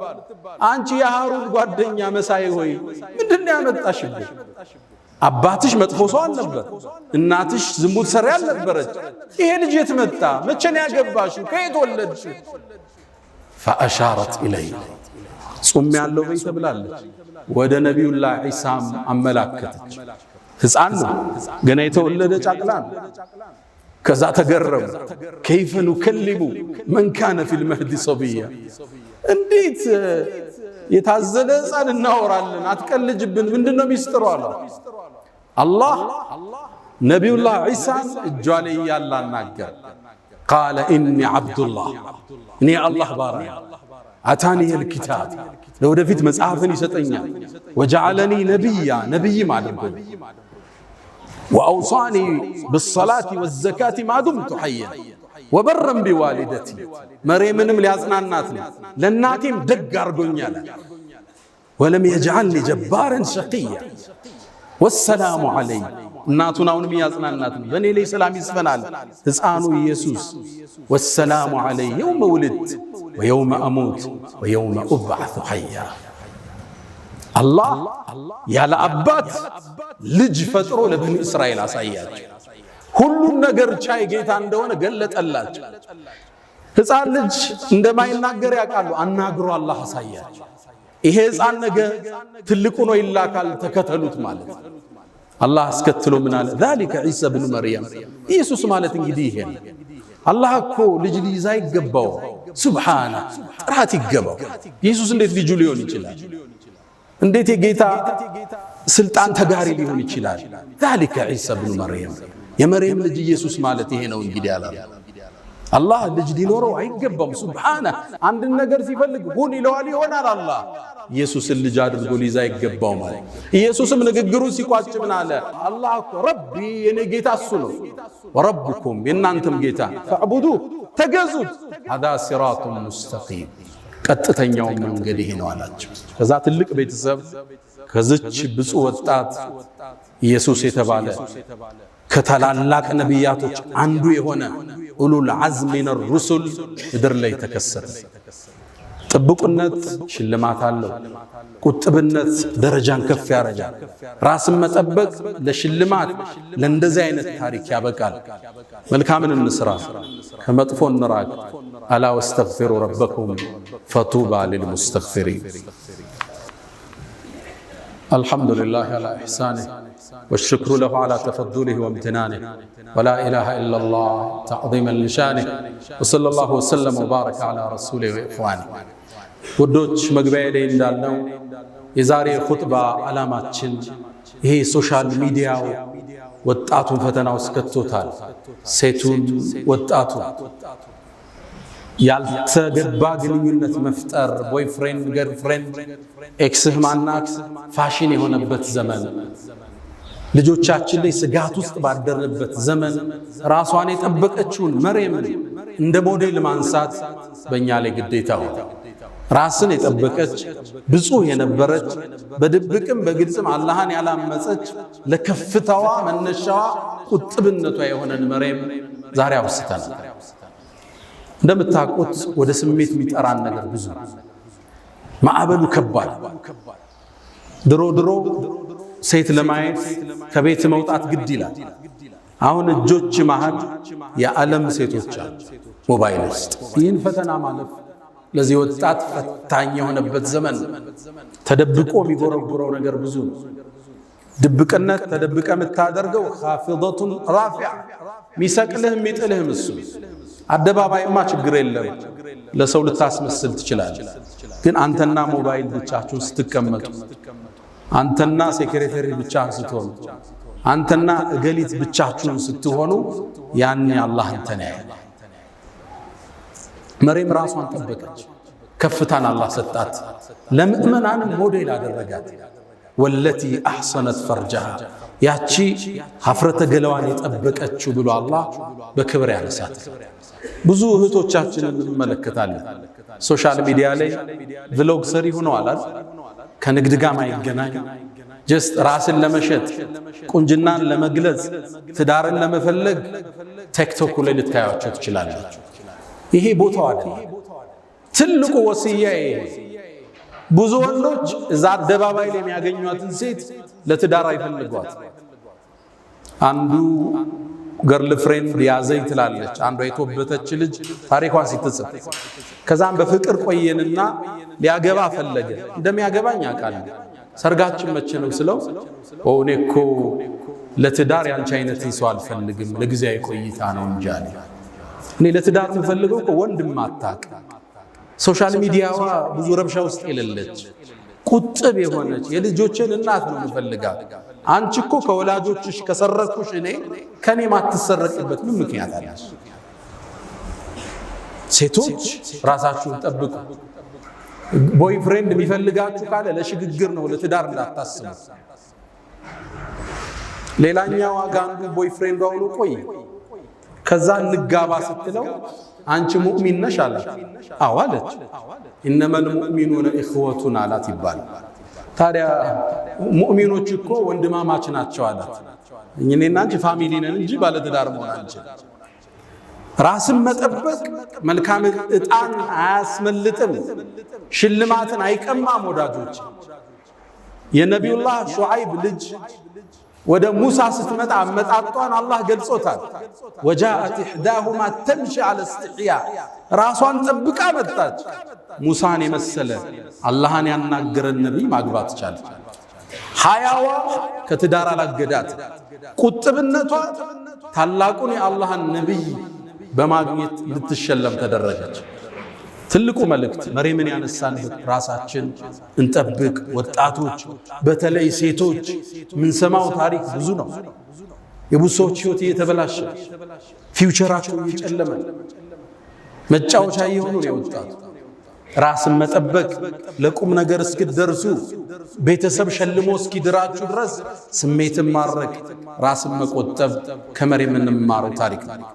አንቺ የሃሩን ጓደኛ መሳይ ሆይ ምንድነው ያመጣሽብሽ? አባትሽ መጥፎ ሰው አልነበር፣ እናትሽ ዝሙት ሰሪ አልነበረች። ይሄ ልጅ የት መጣ? መቼ ነው ያገባሽው? ከየት ወለድሽ? فأشارت إليه ጾም ያለው በይ ተብላለች። ወደ ነቢዩላህ ዒሳም አመላከተች። ሕፃን ነው ገና የተወለደ ጫቅላ ነው። ከዛ ተገረሙ። كيف نكلم من كان في المهد صبيا እንዴት የታዘለ ሕፃን እናወራለን? አትቀልጅብን፣ ምንድነው ሚስጥሩ አለ አላህ። ነቢዩላህ ዒሳን እጇ ላይ ያላናገር قال إني عبد الله እኔ አላህ ባሪያ አታኒ الكتاب ለወደፊት መጽሐፍን ይሰጠኛል። وجعلني نبيا ነብይ ማለት ነው። وأوصاني بالصلاة والزكاة ما دمت حيا وبرا بوالدتي مريمንም ሊያጽናናት ነው። ለናቴም ደግ አርጎኛል። ولم يجعلني جبارا شقيا والسلام علي እናቱን አሁንም ያጽናናት ነው። በእኔ ላይ ሰላም ይስፈናል ሕፃኑ ኢየሱስ። والسلام علي يوم ولدت ويوم أموت ويوم أبعث حيا الله ያለ አባት ልጅ ፈጥሮ ለበኒ እስራኤል አሳያቸው። ሁሉን ነገር ቻይ ጌታ እንደሆነ ገለጠላቸው። ሕፃን ልጅ እንደማይናገር ያውቃሉ። አናግሮ አላህ አሳያቸው። ይሄ ሕፃን ነገ ትልቁ ነው ይላካል፣ ተከተሉት ማለት አላህ አስከትሎ ምን አለ? ذلك عيسى بن مريم ኢየሱስ ማለት እንግዲህ ይሄ ነው። አላህ እኮ ልጅ ሊይዝ አይገባው። ሱብሃነ ጥራት ይገባው። ኢየሱስ እንዴት ልጁ ሊሆን ይችላል? እንዴት የጌታ ስልጣን ተጋሪ ሊሆን ይችላል? ذلك عيسى بن مريم የመርየም ልጅ ኢየሱስ ማለት ይሄ ነው እንግዲህ አለ። አላህ ልጅ ሊኖረው አይገባም። ሱብሃነ አንድ ነገር ሲፈልግ ሁን ይለዋል፣ ይሆናል። አላህ ኢየሱስን ልጅ አድርጎ ሊይዝ አይገባው ማለት። ኢየሱስም ንግግሩ ሲቋጭ ምን አለ? አላህ እኮ ረቢ የኔ ጌታ እሱ ነው፣ ወረብኩም የናንተም ጌታ ፈዕቡዱ ተገዙት፣ هذا صراط مستقيم ቀጥተኛው መንገድ ይሄ ነው አላቸው። ከዛ ትልቅ ቤተሰብ ከዚች ብፁዕ ወጣት ኢየሱስ የተባለ ከታላላቅ ነቢያቶች አንዱ የሆነ ኡሉል ዐዝም ሚነ ሩሱል ምድር ላይ ተከሰተ። ጥብቁነት ሽልማት አለው። ቁጥብነት ደረጃን ከፍ ያረጃል። ራስን መጠበቅ ለሽልማት ለእንደዚህ አይነት ታሪክ ያበቃል። መልካምን እንስራ፣ ከመጥፎ እንራቅ። አላ ወስተግፊሩ ረበኩም ፈጡባ ሊልሙስተግፊሪን። الحمد لله على إحسانه والشكر له على تفضله وامتنانه ولا إله إلا الله تعظيما لشانه وصلى الله وسلم وبارك على رسوله وإخوانه. ውዶች መግቢያ ላይ እንዳልነው የዛሬ ኹጥባ ዓላማችን ይሄ ሶሻል ሚዲያው ወጣቱን ፈተና ውስጥ ከቶታል። ሴቱን ወጣቱ ያልተገባ ግንኙነት መፍጠር ቦይፍሬንድ ገርልፍሬንድ ኤክስህ ማናት ፋሽን የሆነበት ዘመን፣ ልጆቻችን ላይ ስጋት ውስጥ ባደረበት ዘመን ራሷን የጠበቀችውን መርየምን እንደ ሞዴል ማንሳት በእኛ ላይ ግዴታ ሆነ። ራስን የጠበቀች ብፁዕ የነበረች በድብቅም በግልጽም አላህን ያላመፀች ለከፍታዋ መነሻዋ ቁጥብነቷ የሆነን መርየም ዛሬ አውስተናል። እንደምታውቁት ወደ ስሜት የሚጠራን ነገር ብዙ ማዕበሉ ከባድ። ድሮ ሴት ለማየት ከቤት መውጣት ግድ ይላል። አሁን እጆች መሃል የዓለም ሴቶች አሉ ሞባይል ውስጥ። ይህን ፈተና ማለፍ ለዚህ ወጣት ፈታኝ የሆነበት ዘመን። ተደብቆ የሚጎረጉረው ነገር ብዙ ነው። ድብቅነት ተደብቀ የምታደርገው ኻፊደቱን ራፊዓ ሚሰቅልህ የሚጥልህ እሱ አደባባይማ ችግር የለም ለሰው ልታስመስል ትችላለህ። ግን አንተና ሞባይል ብቻችሁን ስትቀመጡ፣ አንተና ሴክሬታሪ ብቻህን ስትሆኑ፣ አንተና እገሊት ብቻችሁን ስትሆኑ ያኔ አላህ አንተን ያያል። መርየም ራሷን ጠበቀች፣ ከፍታን አላህ ሰጣት፣ ለምእመናን ሞዴል አደረጋት። ወለቲ አሕሰነት ፈርጀሃ ያቺ ሀፍረተ ገላዋን የጠበቀችው ብሎ አላህ በክብር ያነሳት። ብዙ እህቶቻችንን እንመለከታለን ሶሻል ሚዲያ ላይ ቭሎግ ሰሪ ሆነዋል። ከንግድ ጋር ማይገናኝ ጀስት ራስን ለመሸጥ ቁንጅናን ለመግለጽ ትዳርን ለመፈለግ ቲክቶክ ላይ ልታያቸው ትችላላችሁ። ይሄ ቦታው አይደለም። ትልቁ ወሲያ ይሄ ብዙ ወንዶች እዛ አደባባይ ላይ የሚያገኙትን ሴት ለትዳር አይፈልጓት። አንዱ ገርል ፍሬንድ ያዘኝ ትላለች፣ አንዷ የተወበተች ልጅ ታሪኳን ስትጽፍ ከዛም በፍቅር ቆየንና ሊያገባ ፈለገ። እንደሚያገባኝ አውቃለሁ፣ ሰርጋችን መቼ ነው ስለው እኔ እኮ ለትዳር ያንቺ አይነትን ሰው አልፈልግም ለጊዜያዊ ቆይታ ነው እንጂ አለ። እኔ ለትዳር የምፈልገው እኮ ወንድም አታውቅ፣ ሶሻል ሚዲያዋ ብዙ ረብሻ ውስጥ የሌለች ቁጥብ የሆነች የልጆችን እናት ነው የምፈልጋት። አንቺ እኮ ከወላጆችሽ ከሰረኩሽ እኔ ከኔ ማትሰረቅበት ምን ምክንያት አለ? ሴቶች ራሳችሁን ጠብቁ። ቦይፍሬንድ የሚፈልጋችሁ ካለ ለሽግግር ነው፣ ለትዳር እንዳታስቡ። ሌላኛው አንዱ ቦይፍሬንዱ አውሎ ቆይ ከዛ እንጋባ ስትለው አንቺ ሙእሚን ነሽ አላት። አዎ አለች። ኢነመል ሙእሚኑነ ኢኽወቱን አላት ይባል። ታዲያ ሙእሚኖች እኮ ወንድማማች ናቸው አላት። እኔና አንቺ ፋሚሊ ነን እንጂ ባለትዳር መሆን አንችልም። ራስን መጠበቅ መልካም ዕጣን አያስመልጥም፣ ሽልማትን አይቀማም። ወዳጆች የነቢዩላህ ሹዓይብ ልጅ ወደ ሙሳ ስትመጣ አመጣጧን አላህ ገልጾታል። ወጃአት ኢሕዳሁማ ተምሺ ዐለ እስትሕያ ራሷን ጠብቃ መጣች። ሙሳን የመሰለ አላህን ያናገረን ነቢይ ማግባት ቻለ። ሐያዋ ከትዳር አላገዳት። ቁጥብነቷ ታላቁን የአላህን ነቢይ በማግኘት ልትሸለም ተደረገች። ትልቁ መልእክት መርየምን ያነሳንበት ራሳችን እንጠብቅ። ወጣቶች በተለይ ሴቶች ምንሰማው ታሪክ ብዙ ነው። የብዙ ሰዎች ህይወት እየተበላሸ ፊውቸራቸው እየጨለመ መጫወቻ እየሆኑ ነው የወጣቱ። ራስን መጠበቅ ለቁም ነገር እስክትደርሱ ቤተሰብ ሸልሞ እስኪድራችሁ ድረስ ስሜትን ማድረግ ራስን መቆጠብ ከመርየም የምንማረው ታሪክ ነው።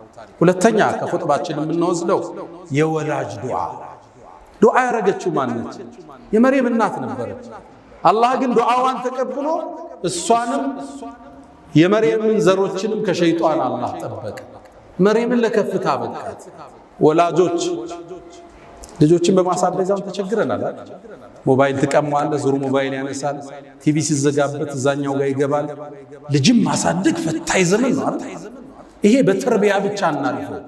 ሁለተኛ ከኹጥባችን የምንወስደው የወላጅ ዱዓ ያረገችው ማነች? የመርየም እናት ነበረች። አላህ ግን ዱዓዋን ተቀብሎ እሷንም የመርየምን ዘሮችንም ከሸይጣን አላህ ጠበቀ። መርየምን ለከፍታ በቃት። ወላጆች ልጆችን በማሳደጋው ተቸግረናል። ሞባይል ትቀማዋለ፣ ዙሩ ሞባይል ያነሳል፣ ቲቪ ሲዘጋበት እዛኛው ጋር ይገባል። ልጅም ማሳደግ ፈታኝ ዘመን ነው። ይሄ በተርቢያ ብቻ እናልፈው፣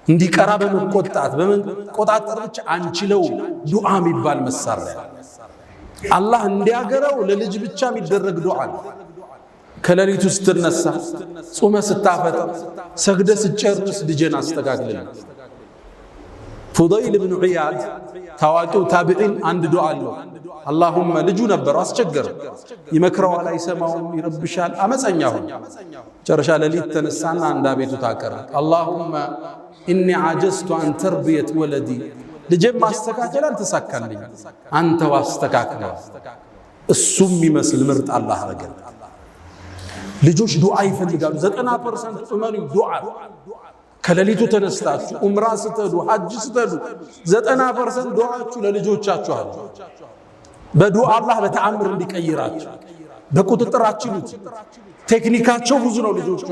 እንዲቀራ በመቆጣጠር ብቻ አንችለው። ዱዓ የሚባል መሳሪያ አላህ እንዲያገረው ለልጅ ብቻ የሚደረግ ዱዓ ነው። ከሌሊቱ ስትነሳ፣ ጾመ ስታፈጥር፣ ሰግደ ስጨርስ ልጅን አስተካክልልኝ። ፉደይል ብን ዒያድ ታዋቂው ታቢዒን አንድ ዱዓ አለው። አላሁመ ልጁ ነበረው አስቸገረ፣ ይመክረዋል፣ አይሰማውም፣ ይረብሻል፣ አመፀኛ ሆነ። ጨረሻ ሌሊት ተነሳና አንድ አቤቱታ አቀረበ። አላሁመ ኢኒ ዓጀዝቱ አን ተርቢየት ወለዲ፣ ልጄን ማስተካከል አልተሳካልኝ፣ አንተው አስተካክለው። እሱም የሚመስል ምርጥ አላህ አረገ። ልጆች ዱዓ ይፈልጋሉ። 90% እመኑ ዱዓ። ከሌሊቱ ተነስታችሁ ዑምራ ስትሄዱ ሐጅ ስትሄዱ 90% ዱዓችሁ ለልጆቻችሁ አለ። በዱዓ አላህ በተአምር እንዲቀይራችሁ በቁጥጥራችሁ ይሉት። ቴክኒካቸው ብዙ ነው ልጆቹ።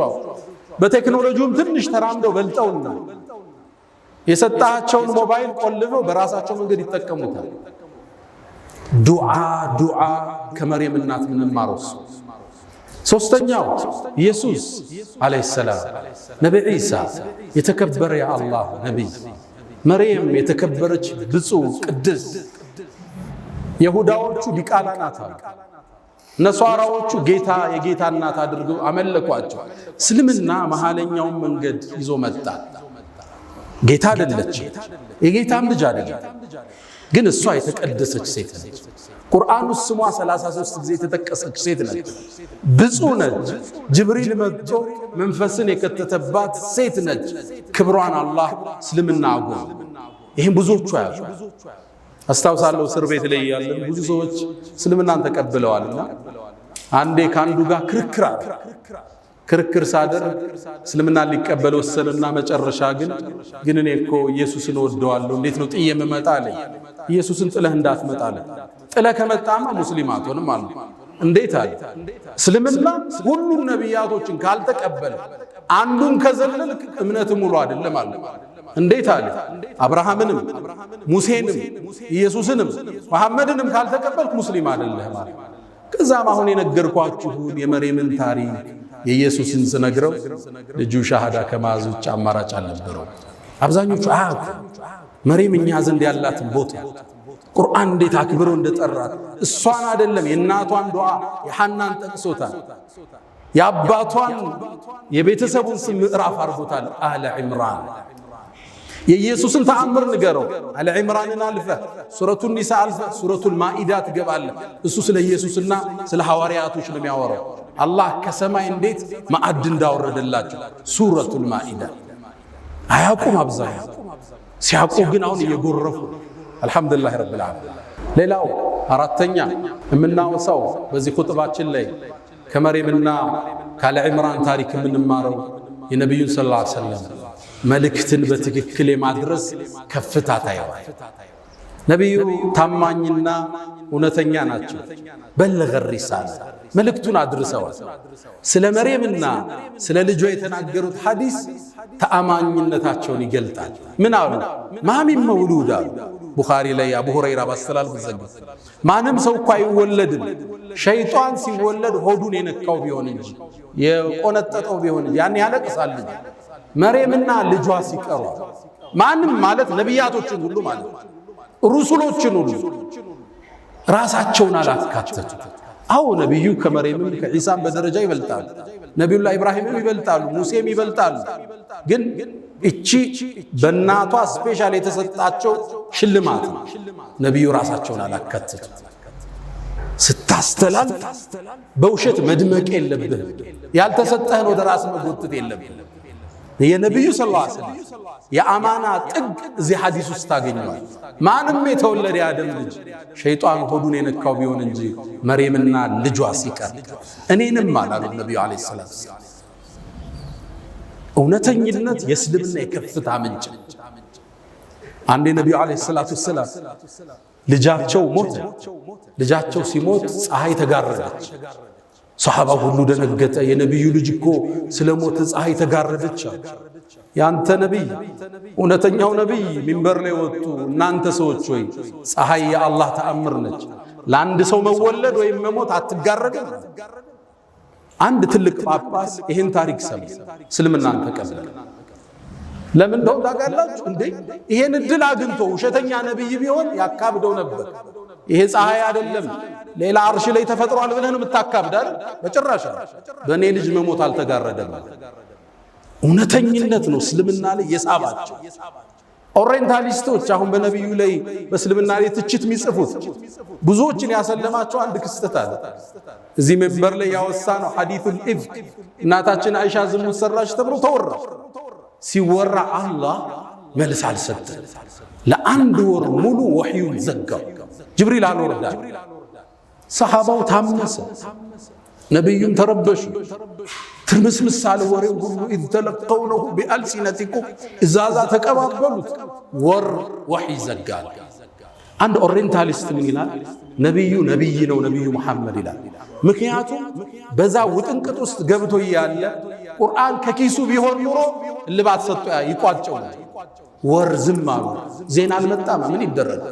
በቴክኖሎጂውም ትንሽ ተራምደው በልጠውና የሰጣቸውን ሞባይል ቆልፈው በራሳቸው መንገድ ይጠቀሙታል። ዱዓ ከመርየም እናት ምንማረው። ሶስተኛው ኢየሱስ አለይሂ ሰላም፣ ነብይ ኢሳ የተከበረ የአላህ ነብይ፣ መርየም የተከበረች ብፁዕ ቅድስ። የሁዳዎቹ ዲቃላ ናት፣ ነሷራዎቹ ጌታ የጌታ እናት አድርገው አመለኳቸው። እስልምና መሃለኛውን መንገድ ይዞ መጣ። ጌታ አይደለች፣ የጌታም ልጅ አይደለም። ግን እሷ የተቀደሰች ሴት ነች። ቁርአን ውስጥ ስሟ 33 ጊዜ የተጠቀሰች ሴት ነች። ብፁዕ ነች። ጅብሪል መጥቶ መንፈስን የከተተባት ሴት ነች። ክብሯን አላህ እስልምና አጎል። ይህም ብዙዎቹ አያውቁ። አስታውሳለሁ እስር ቤት ላይ ያለን ብዙ ሰዎች እስልምናን ተቀብለዋልና አንዴ ካንዱ ጋር ክርክር ሳደርግ እስልምናን ሊቀበል ወሰነና መጨረሻ ግን እኔ እኮ ኢየሱስን ወደዋለሁ እንዴት ነው ጥዬ የምመጣ አለኝ። ኢየሱስን ጥለህ እንዳትመጣ አለ። ጥለህ ከመጣማ ሙስሊም አትሆንም አለ። እንዴት አለ? እስልምና ሁሉም ነቢያቶችን ካልተቀበለ አንዱን ከዘለልክ እምነት ሙሉ አይደለም አለ። እንዴት አለ? አብርሃምንም ሙሴንም ኢየሱስንም መሐመድንም ካልተቀበልክ ሙስሊም አይደለህም አለ። ከዛም አሁን የነገርኳችሁን የመርየምን ታሪክ የኢየሱስን ስነግረው ልጁ ሻሃዳ ከማዝ ውጭ አማራጭ አልነበረው። አብዛኞቹ አያውቁ መርየም እኛ ዘንድ ያላትን ቦታ ቁርአን እንዴት አክብሮ እንደጠራት እሷን አይደለም የእናቷን ዱዓ የሐናን ጠቅሶታል። የአባቷን የቤተሰቡን ስም ምዕራፍ አድርጎታል። አለ ዒምራን የኢየሱስን ተአምር ንገረው። አለ ዒምራንን አልፈ ሱረቱን ኒሳ አልፈ ሱረቱል ማኢዳ ትገባለህ። እሱ ስለ ኢየሱስና ስለ ሐዋርያቶች ነው የሚያወራው። አላህ ከሰማይ እንዴት ማዕድ እንዳወረደላቸው ሱረቱል ማኢዳ አያውቁም። አብዛኛው ሲያውቁ ግን አሁን እየጎረፉ አልሐምዱሊላህ ረብል ዓለሚን። ሌላው አራተኛ የምናወሳው በዚህ ኹጥባችን ላይ ከመርየምና ካለ ዒምራን ታሪክ የምንማረው የነቢዩን ሰለላሁ ዐለይሂ ወሰለም መልእክትን በትክክል የማድረስ ከፍታ ታየዋል። ነቢዩ ታማኝና እውነተኛ ናቸው። በለገ ሪሳላ መልእክቱን አድርሰዋል። ስለ መርየምና ስለ ልጇ የተናገሩት ሐዲስ ተአማኝነታቸውን ይገልጣል። ምን አሉ? ማሚን መውሉድ አሉ። ቡኻሪ ላይ አቡ ሁረይራ ባስተላልፉት ዘገቡ ማንም ሰው እኮ አይወለድም ሸይጣን ሲወለድ ሆዱን የነካው ቢሆን እንጂ የቆነጠጠው ቢሆን እንጂ ያን ያለቅሳል ልጅ። መርየምና ልጇ ሲቀሩ ማንም ማለት ነቢያቶችን ሁሉ ማለት ሩሱሎችን ሁሉ ራሳቸውን አላካተቱ። አዎ ነቢዩ ከመርየምም ከዒሳም በደረጃ ይበልጣሉ። ነቢዩላህ ኢብራሂምም ይበልጣሉ፣ ሙሴም ይበልጣሉ። ግን እቺ በእናቷ ስፔሻል የተሰጣቸው ሽልማት ነቢዩ ራሳቸውን አላካተቱ። ስታስተላልፍ በውሸት መድመቅ የለብህም። ያልተሰጠህን ወደ ራስ መጎተት የለብህም። የነቢዩ ሰለላሁ ዐለይሂ ወሰለም የአማና ጥግ እዚህ ሐዲስ ውስጥ ታገኘዋል። ማንም የተወለደ የአደም ልጅ ሸይጣን ሆዱን የነካው ቢሆን እንጂ መርየምና ልጇ ሲቀር እኔንም አላሉ ነቢዩ ዐለይሂ ሰላም። እውነተኝነት የእስልምና የከፍታ ምንጭ። አንዴ ነቢዩ ዐለይሂ ሰላቱ ወሰላም ልጃቸው ሞተ። ልጃቸው ሲሞት ፀሐይ ተጋረደች። ሰሃባው ሁሉ ደነገጠ። የነቢዩ ልጅ እኮ ስለሞተ ፀሐይ ተጋረደች። ያንተ ነቢይ እውነተኛው ነቢይ ሚንበር ላይ ወጡ። እናንተ ሰዎች ሆይ ፀሐይ የአላህ ተአምር ነች፣ ለአንድ ሰው መወለድ ወይም መሞት አትጋረድም። አንድ ትልቅ ጳጳስ ይህን ታሪክ ሰማ፣ እስልምናን ተቀበለ። ለምን እንደው ታውቃላችሁ እንዴ? ይሄን እድል አግኝቶ ውሸተኛ ነቢይ ቢሆን ያካብደው ነበር። ይሄ ፀሐይ አይደለም ሌላ አርሽ ላይ ተፈጥሯል ብለህ ነው የምታካብድ አይደል? በጭራሽ በእኔ ልጅ መሞት አልተጋረደም። እውነተኝነት ነው እስልምና ላይ የሳባቸው። ኦሪየንታሊስቶች አሁን በነቢዩ ላይ በእስልምና ላይ ትችት የሚጽፉት ብዙዎችን ያሰለማቸው አንድ ክስተት አለ። እዚህ መንበር ላይ ያወሳ ነው ሐዲሱል ኢፍክ። እናታችን አይሻ ዝሙት ሰራች ተብሎ ተወራ። ሲወራ አላህ መልስ አልሰጠም። ለአንድ ወር ሙሉ ወህዩን ዘጋው። ጅብሪል አልወረዳም። ሰሃባው ታመሰ፣ ነቢዩም ተረበሹ። ትርምስምስ አለ ወሬው ሁሉ። ኢዝ ተለቀውነሁ ቢአልሲነቲኩም እዛዛ ተቀባበሉት። ወር ወህይ ዘጋል። አንድ ኦሪየንታሊስት ምን ይላል? ነቢዩ ነቢይ ነው ነቢዩ መሐመድ ይላል። ምክንያቱም በዛ ውጥንቅጥ ውስጥ ገብቶ እያለ ቁርአን ከኪሱ ቢሆን ኑሮ እልባት ሰጥቶ ይቋጨው። ወር ዝም አሉ። ዜና አልመጣም። ምን ይደረግ?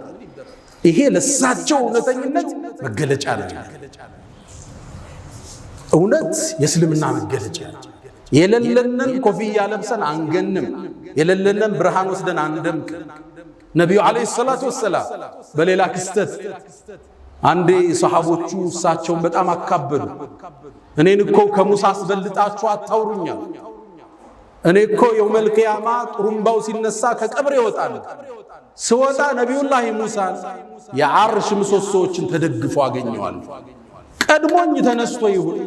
ይሄ ለሳቸው እውነተኝነት መገለጫ ነው። እውነት የእስልምና መገለጫ ነው። የሌለንን ኮፍያ ለብሰን አንገንም፣ የሌለንን ብርሃን ወስደን አንደምቅ። ነቢዩ ዐለይሂ ሰላቱ ወሰላም በሌላ ክስተት አንዴ ሰሃቦቹ እሳቸውን በጣም አካበዱ። እኔን እኮ ከሙሳ አስበልጣችሁ አታውሩኛል። እኔ እኮ የውመል ቂያማ ጥሩምባው ሲነሳ ከቀብር ይወጣል። ስወጣ ነቢዩላህ ሙሳን የዓርሽ ምሰሶዎችን ተደግፎ አገኘዋል። ቀድሞኝ ተነስቶ ይሁን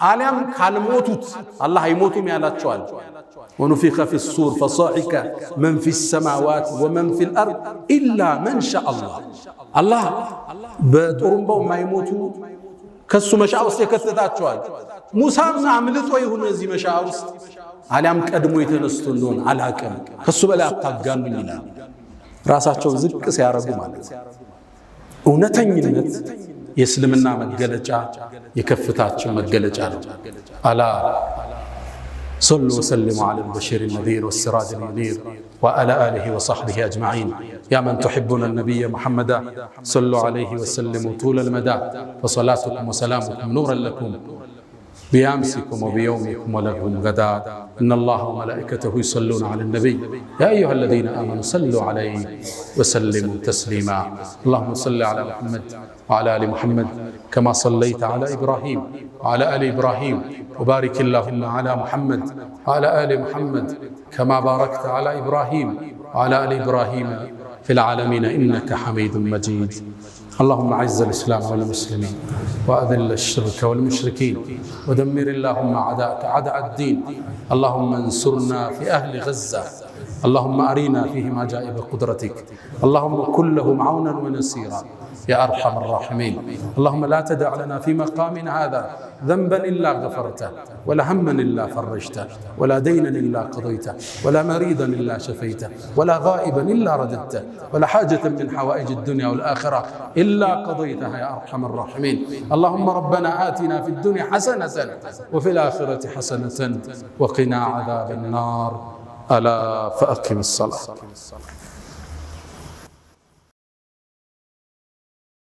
አሊያም ካልሞቱት አላህ አይሞቱም ያላቸዋል። ወኑፊኸ ፊሱር ፈሳዒቀ መን ፊሰማዋት ወመን ፊልአርድ ኢላ መን ሻአ አላህ። አላህ በጥሩምባው የማይሞቱ ከሱ መሻ ውስጥ የከተታቸዋል። ሙሳም አምልጦ ይሁን እዚህ መሻ ውስጥ አሊያም ቀድሞ የተነስቶ እንደሆነ አላቅም፣ ከሱ በላይ አታጋኑኝ ይላል። ራሳቸው ዝቅ ሲያረጉ ማለት እውነተኝነት የእስልምና መገለጫ የከፍታችን መገለጫ ነው። አላ ሰሉ ወሰልሙ ዐላ አልበሺር ነዚር ወሲራጅ ሙኒር ወዐላ አሊሂ ወሰሕቢሂ አጅመዒን ያ መን ቱሒቡነ ነቢየ ሙሐመዳ ሰሉ ዐለይሂ ወሰልሙ ጡለ ልመዳ ፈሰላቱኩም ወሰላሙኩም ኑረን ለኩም بأمسكم وبيومكم ولكم غدا إن الله وملائكته يصلون على النبي يا أيها الذين آمنوا صلوا عليه وسلموا تسليما اللهم صل على محمد وعلى آل محمد كما صليت على إبراهيم وعلى آل إبراهيم وبارك اللهم على محمد وعلى آل محمد كما باركت على إبراهيم وعلى آل إبراهيم في العالمين إنك حميد مجيد اللهم أعز الإسلام والمسلمين وأذل الشرك والمشركين ودمر اللهم أعداءك أعداء الدين اللهم انصرنا في أهل غزة اللهم أرنا فيهم عجائب قدرتك اللهم كن لهم عونا ونصيرا يا أرحم الراحمين اللهم لا تدع لنا في مقامنا هذا ذنبا إلا غفرته ولا هما إلا فرجته ولا دينا إلا قضيته ولا مريضا إلا شفيته ولا غائبا إلا رددته ولا حاجة من حوائج الدنيا والآخرة إلا قضيتها يا أرحم الراحمين اللهم ربنا آتنا في الدنيا حسنة وفي الآخرة حسنة وقنا عذاب النار ألا فأقم الصلاة